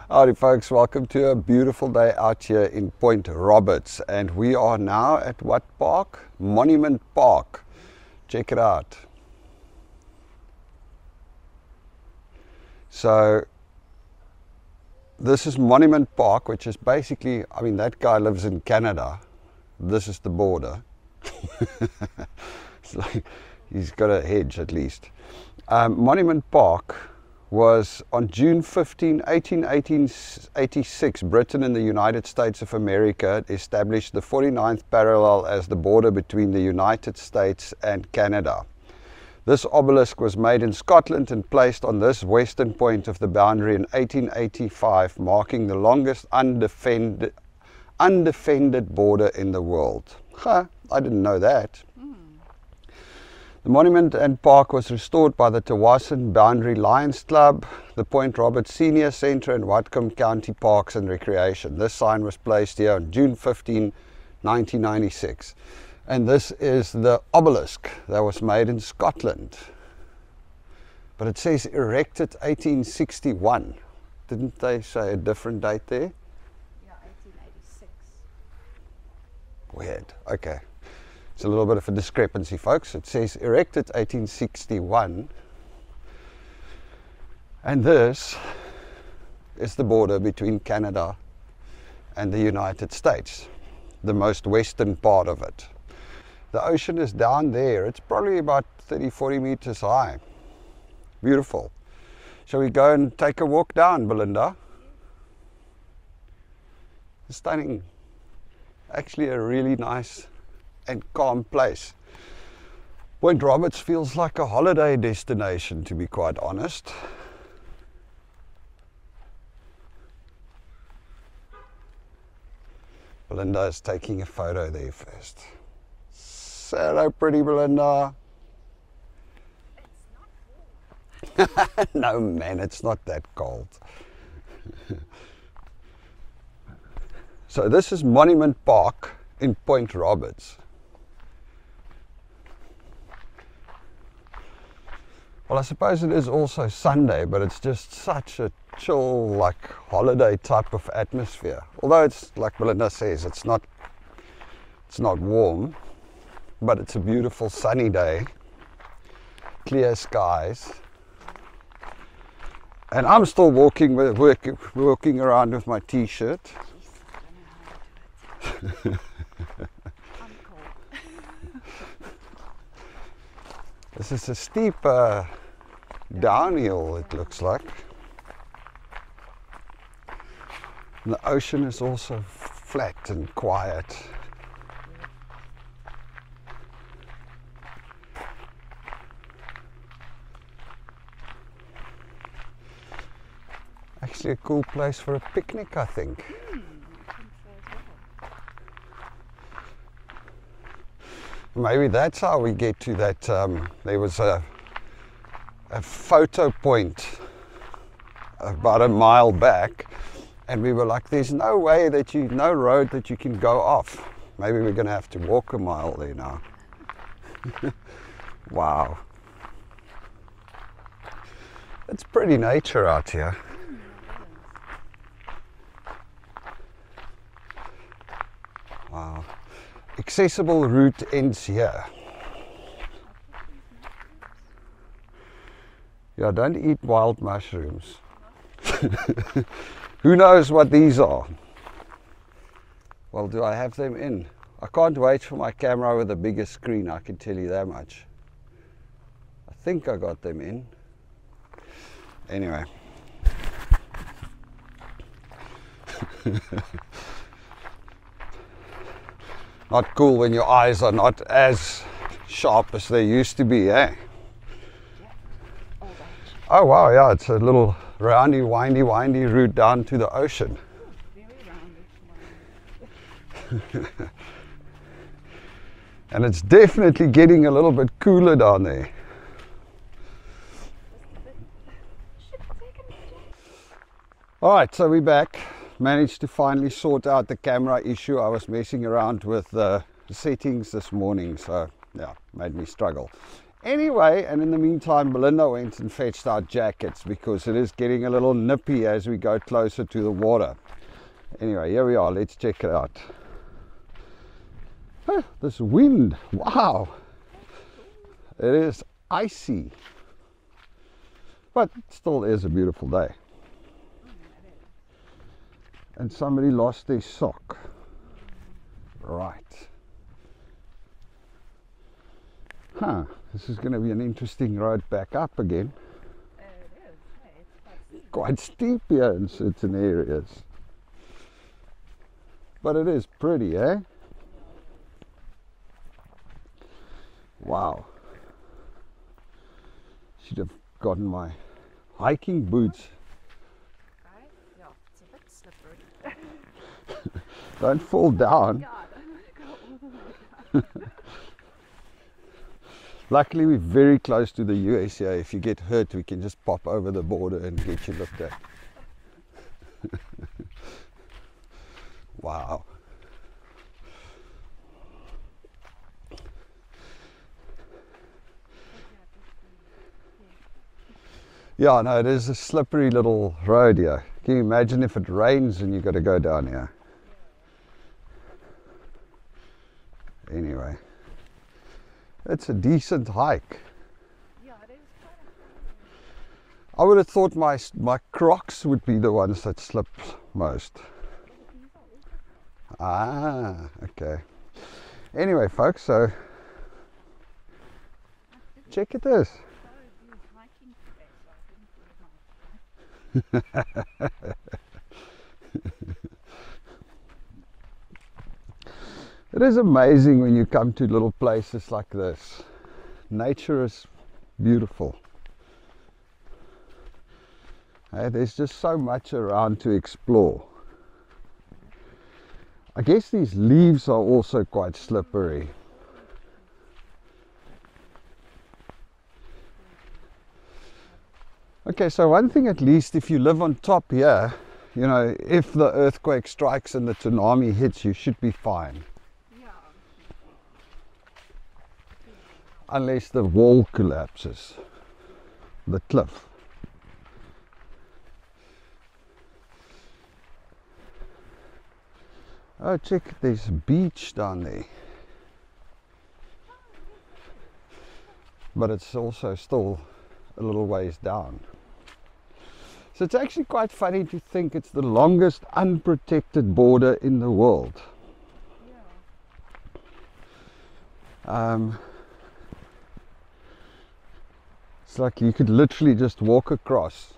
Howdy folks, welcome to a beautiful day out here in Point Roberts, and we are now at what park? Monument Park. Check it out. So this is Monument Park, which is basically, I mean, that guy lives in Canada. This is the border. It's like he's got a hedge at least. Monument Park was on June 15, 1886, Britain and the United States of America established the 49th parallel as the border between the United States and Canada. This obelisk was made in Scotland and placed on this western point of the boundary in 1885, marking the longest undefended border in the world. I didn't know that. The monument and park was restored by the Tawasin Boundary Lions Club, the Point Roberts Senior Centre and Whatcom County Parks and Recreation. This sign was placed here on June 15, 1996. And this is the obelisk that was made in Scotland. But it says erected 1861. Didn't they say a different date there? Yeah, 1886. Weird. Okay. It's a little bit of a discrepancy, folks. It says erected 1861, and this is the border between Canada and the United States, the most western part of it. The ocean is down there. It's probably about 30-40 meters high. Beautiful. Shall we go and take a walk down, Belinda? Stunning. Actually a really nice and calm place. Point Roberts feels like a holiday destination, to be quite honest. Belinda is taking a photo there first. Say hello, pretty Belinda. It's not warm. No man, it's not that cold. So this is Monument Park in Point Roberts. Well, I suppose it is also Sunday, but it's just such a chill, like holiday type of atmosphere. Although it's, like Belinda says, it's not warm, but it's a beautiful sunny day, clear skies. And I'm still walking around with my t-shirt. I don't know how to do it. I'm cold. This is a steep downhill, it looks like. And the ocean is also flat and quiet. Actually a cool place for a picnic, I think. Maybe that's how we get to that. There was a photo point about a mile back, and we were like, there's no way that no road that you can go off. Maybe we're going to have to walk a mile there now. Wow. It's pretty nature out here. Wow. Accessible route ends here. Yeah, don't eat wild mushrooms. Who knows what these are? Well, do I have them in? I can't wait for my camera with a bigger screen, I can tell you that much. I think I got them in. Anyway. Not cool when your eyes are not as sharp as they used to be, eh? Oh wow, yeah, it's a little roundy, windy route down to the ocean. Very roundy. And it's definitely getting a little bit cooler down there. Alright, so we're back. Managed to finally sort out the camera issue. I was messing around with the settings this morning, so yeah, made me struggle. Anyway, and in the meantime, Belinda went and fetched our jackets because it is getting a little nippy as we go closer to the water. Anyway, here we are. Let's check it out. Oh, this wind, wow. It is icy. But it still is a beautiful day. And somebody lost their sock. Right. Huh, this is going to be an interesting road back up again. It is. Hey, it's Quite steep here in certain areas. But it is pretty, eh? Wow. Should have gotten my hiking boots. right. Yeah, it's a bit slippery. Don't fall down. God, I'm gonna go all the way down. Luckily, we're very close to the US here. If you get hurt, we can just pop over the border and get you looked at. Wow. Yeah, no, it is a slippery little road here. Can you imagine if it rains and you've got to go down here? Anyway, it's a decent hike. Yeah, it is quite I would have thought my Crocs would be the ones that slip most. Ah, okay. Anyway, folks, so check it this. hiking today, so I didn't leave my It is amazing when you come to little places like this. Nature is beautiful. There's just so much around to explore. I guess these leaves are also quite slippery. Okay, so one thing at least, if you live on top here, you know, if the earthquake strikes and the tsunami hits, you should be fine. Yeah. Unless the wall collapses, the cliff. Oh, check, there's a beach down there. But it's also still a little ways down. So it's actually quite funny to think it's the longest unprotected border in the world. It's like you could literally just walk across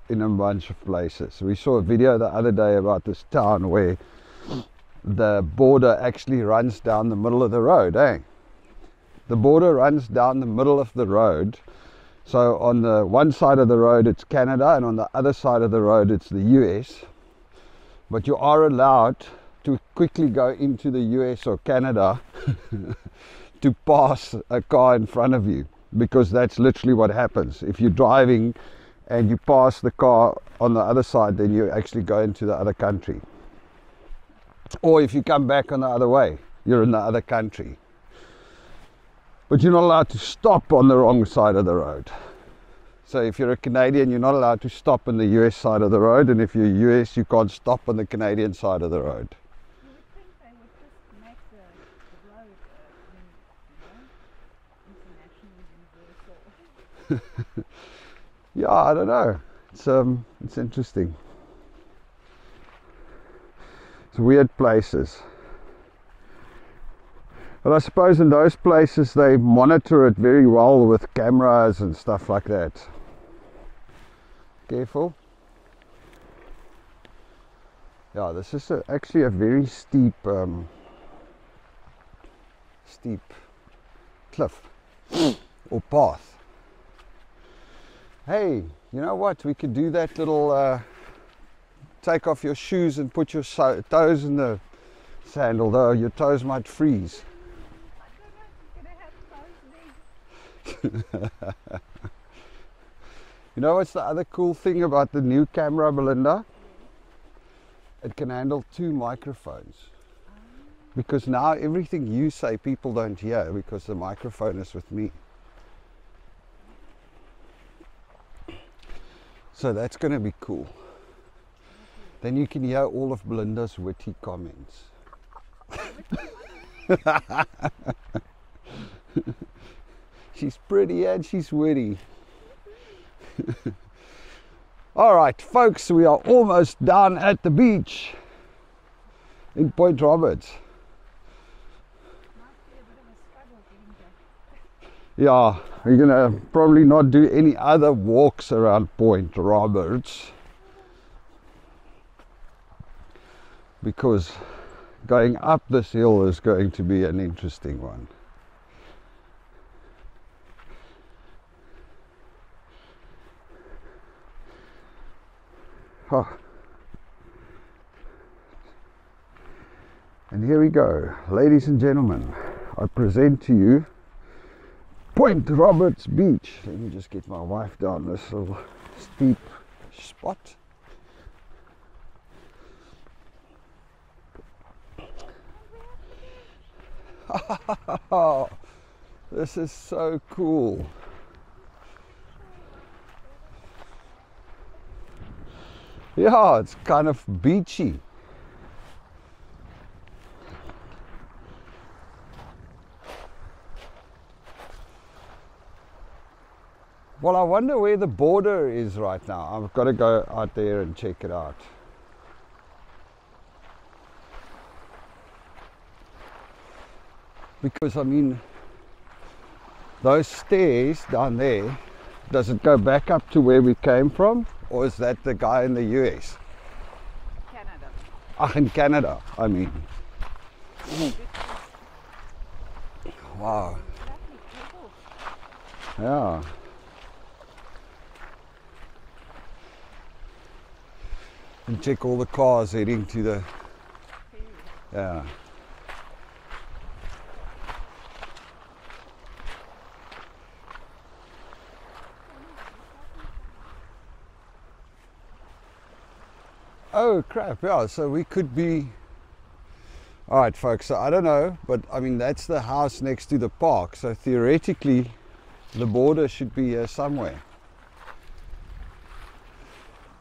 in a bunch of places. We saw a video the other day about this town where the border actually runs down the middle of the road, eh? The border runs down the middle of the road. So on the one side of the road it's Canada and on the other side of the road it's the US. But you are allowed to quickly go into the US or Canada to pass a car in front of you, because that's literally what happens. If you're driving and you pass the car on the other side, then you actually go into the other country. Or if you come back on the other way, you're in the other country. But you're not allowed to stop on the wrong side of the road. So if you're a Canadian, you're not allowed to stop on the US side of the road, and if you're US, you can't stop on the Canadian side of the road. You would think they would just make the road, international, universal. Yeah, I don't know. It's interesting. It's weird places. But I suppose in those places they monitor it very well with cameras and stuff like that. Careful. Yeah, this is actually a very steep cliff or path. Hey, you know what? We could do that little take off your shoes and put your toes in the sand, although your toes might freeze. You know what's the other cool thing about the new camera, Belinda? It can handle 2 microphones. Because now everything you say people don't hear because the microphone is with me. So that's going to be cool. Then you can hear all of Belinda's witty comments. She's pretty and she's witty. Alright folks, we are almost down at the beach in Point Roberts. Yeah, we're gonna probably not do any other walks around Point Roberts because going up this hill is going to be an interesting one. Oh. And here we go, ladies and gentlemen, I present to you Point Roberts Beach. Let me just get my wife down this little steep spot. This is so cool. Yeah, it's kind of beachy. Well, I wonder where the border is right now. I've got to go out there and check it out. Because I mean, those stairs down there, does it go back up to where we came from? Or is that the guy in the US? Canada. Ah, in Canada, I mean. Wow. Yeah. And check all the cars heading to the... Yeah. Oh crap, yeah, so we could be... Alright folks, so I don't know, but I mean that's the house next to the park, so theoretically the border should be here somewhere.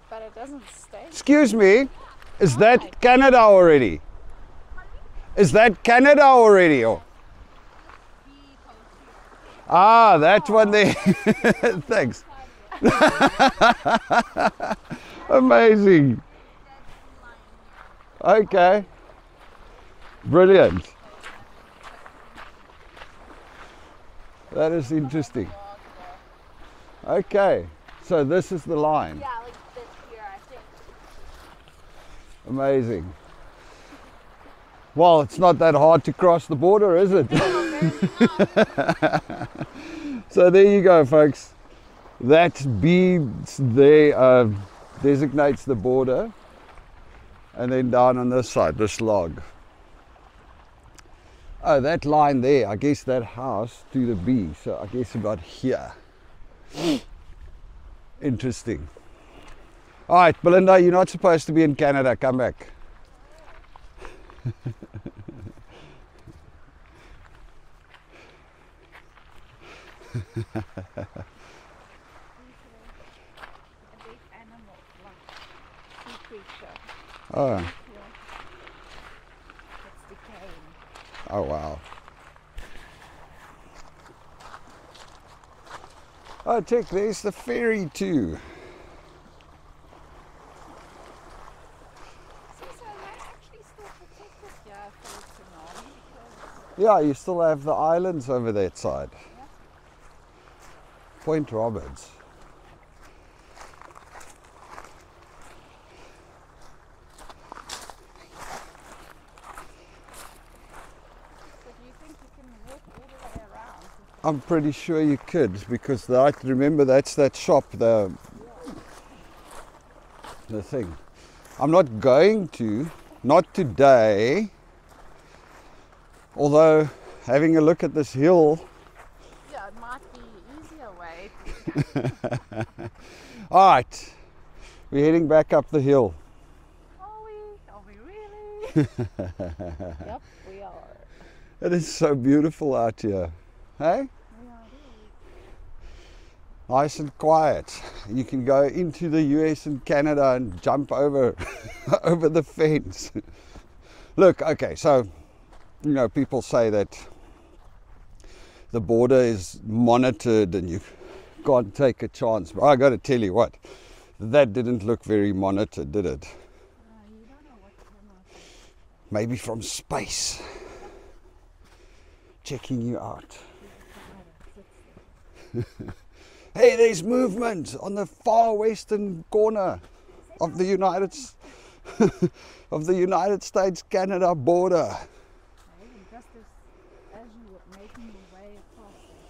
But it doesn't stay. Excuse me, is that Canada already? Is that Canada already? Oh. Ah, that one there. Thanks. Amazing. Okay. Brilliant. That is interesting. Okay. So this is the line. Yeah, like this here, I think. Amazing. Well, it's not that hard to cross the border, is it? So there you go, folks. That beads there designates the border. And then down on this side, this log. Oh, that line there, I guess that house to the B. So I guess about here. Interesting. All right, Belinda, you're not supposed to be in Canada. Come back. A big animal, like sea creature. Oh, It's decaying. oh wow. Oh, check, there's the ferry too. So they actually still protect us here for the tsunami because Yeah, you still have the islands over that side. yeah. Point Roberts. So do you think you can walk all the way around? I'm pretty sure you could, because remember that's that shop, the thing. I'm not going to, not today, although having a look at this hill. Yeah, it might be easier way. All right, we're heading back up the hill. Are we? Are we really? Yep, we are. It is so beautiful out here. Hey? We are really. Nice and quiet. You can go into the US and Canada and jump over over the fence. Look, okay, so you know, people say that the border is monitored and you can't take a chance. But I got to tell you what, that didn't look very monitored, did it? You don't know what's going on. Maybe from space, checking you out. Hey, there's movement on the far western corner of the United States Canada border. Okay, and just as you were making your way across there,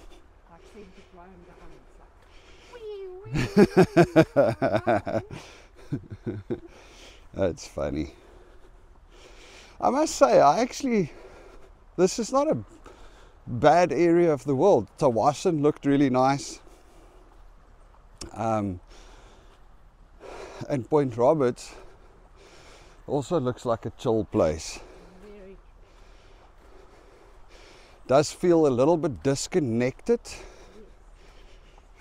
like seemed to blow down, it's like, wee, wee. That's funny. I must say, this is not a bad area of the world. Tawasin looked really nice. And Point Roberts also looks like a chill place. Very. Does feel a little bit disconnected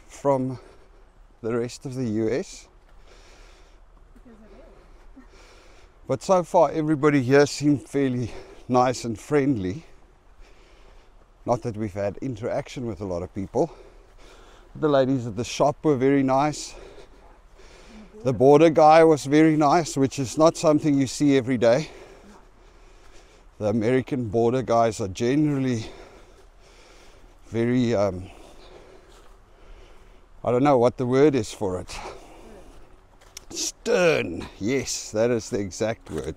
from the rest of the US. Because it is. But so far everybody here seemed fairly nice and friendly. Not that we've had interaction with a lot of people. The ladies at the shop were very nice. The border guy was very nice, which is not something you see every day. The American border guys are generally very, I don't know what the word is for it. Stern. Yes, that is the exact word.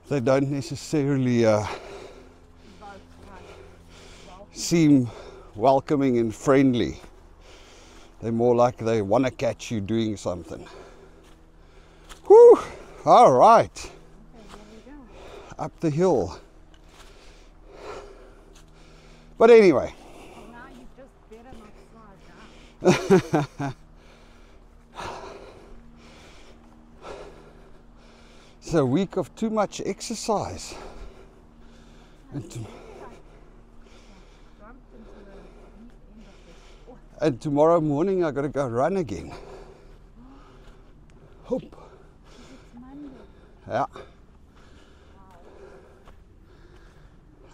They don't necessarily seem welcoming and friendly. They're more like they want to catch you doing something. Whew! All right. Okay, here we go. Up the hill. But anyway. Well, now you just better not slide down. It's a week of too much exercise. And tomorrow morning I got to go run again. Hope. It's Monday. Yeah.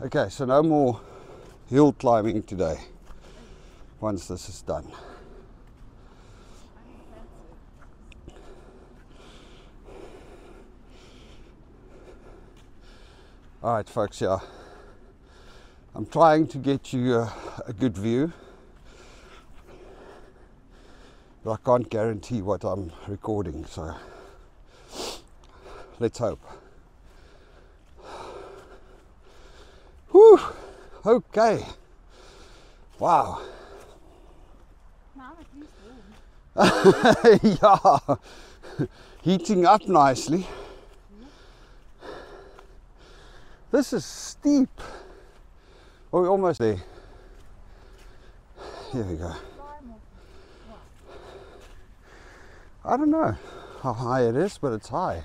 Okay, so no more hill climbing today. Once this is done. All right, folks. Yeah, I'm trying to get you a good view. But I can't guarantee what I'm recording, so let's hope. Whew, okay. Wow. Now at least warm. Yeah, heating up nicely. This is steep. Oh, we're almost there. Here we go. I don't know how high it is, but it's high.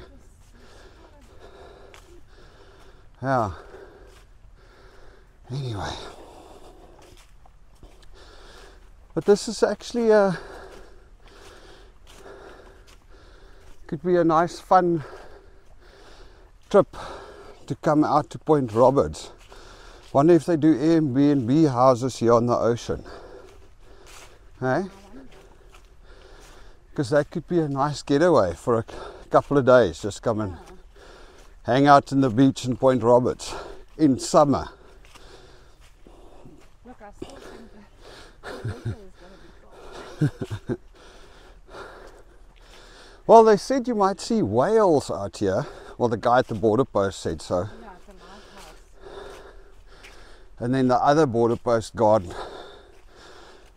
Yeah. Anyway. But this is actually could be a nice fun trip to come out to Point Roberts. Wonder if they do Airbnb houses here on the ocean. Hey? Because that could be a nice getaway for a couple of days. Just come and hang out in the beach in Point Roberts in summer. Look, I still think that the weather is going to be cold. Well, they said you might see whales out here. Well, the guy at the border post said so. Yeah, it's a lighthouse. And then the other border post guard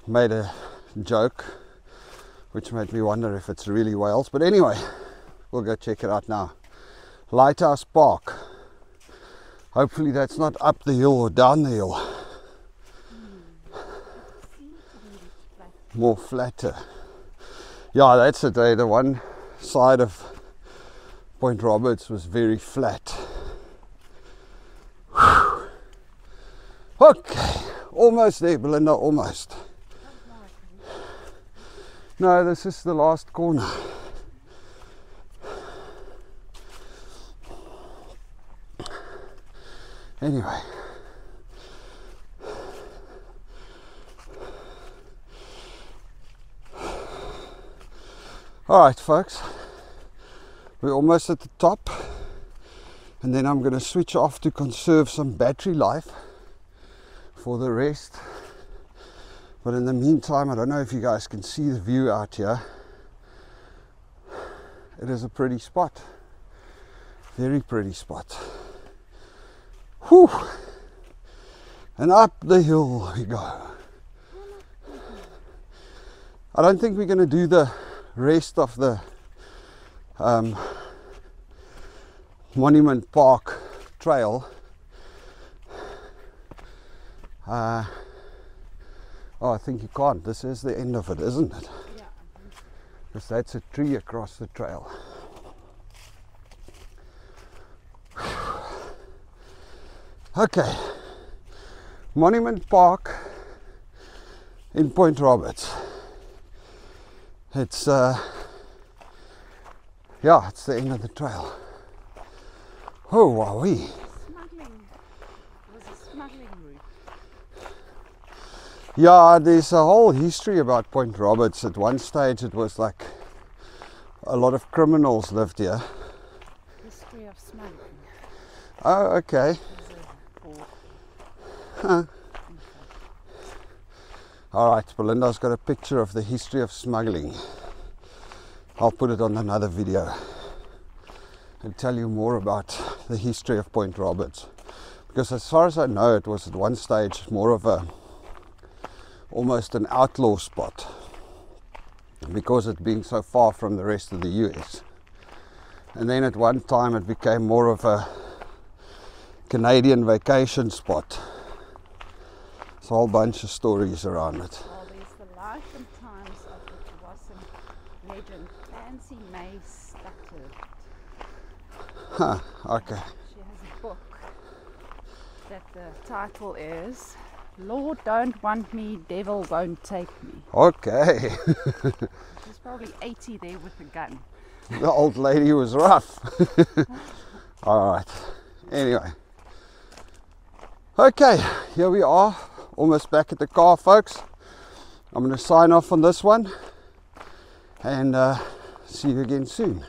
made a joke, which made me wonder if it's really whales. But anyway, we'll go check it out now. Lighthouse Park. Hopefully that's not up the hill or down the hill. More flatter. Yeah, that's it. The one side of Point Roberts was very flat. Whew. Okay, almost there, Belinda, almost. No, this is the last corner. Anyway. Alright folks, we're almost at the top, and then I'm going to switch off to conserve some battery life for the rest. But in the meantime, I don't know if you guys can see the view out here. It is a pretty spot, very pretty spot. Whew. And up the hill we go. I don't think we're going to do the rest of the Monument Park trail. Oh, I think you can't. This is the end of it, isn't it? Yeah. Because that's a tree across the trail. Okay, Monument Park in Point Roberts. It's yeah, it's the end of the trail. Oh, wowee. Smuggling. It was a smuggling route. Yeah, there's a whole history about Point Roberts. At one stage it was like a lot of criminals lived here. History of smuggling. Oh, okay. Huh. Alright, Belinda's got a picture of the history of smuggling. I'll put it on another video and tell you more about the history of Point Roberts. Because as far as I know, it was at one stage more of a almost an outlaw spot, because it being so far from the rest of the US. And then at one time it became more of a Canadian vacation spot. There's a whole bunch of stories around it. Well, there's the life and times of the Wassam legend, Fancy May Stutter. Huh, okay. She has a book that the title is Lord Don't Want Me, Devil Won't Take Me. Okay. She's probably 80 there with a gun. The old lady was rough. Alright, anyway. Okay, here we are, almost back at the car, folks. I'm going to sign off on this one and see you again soon.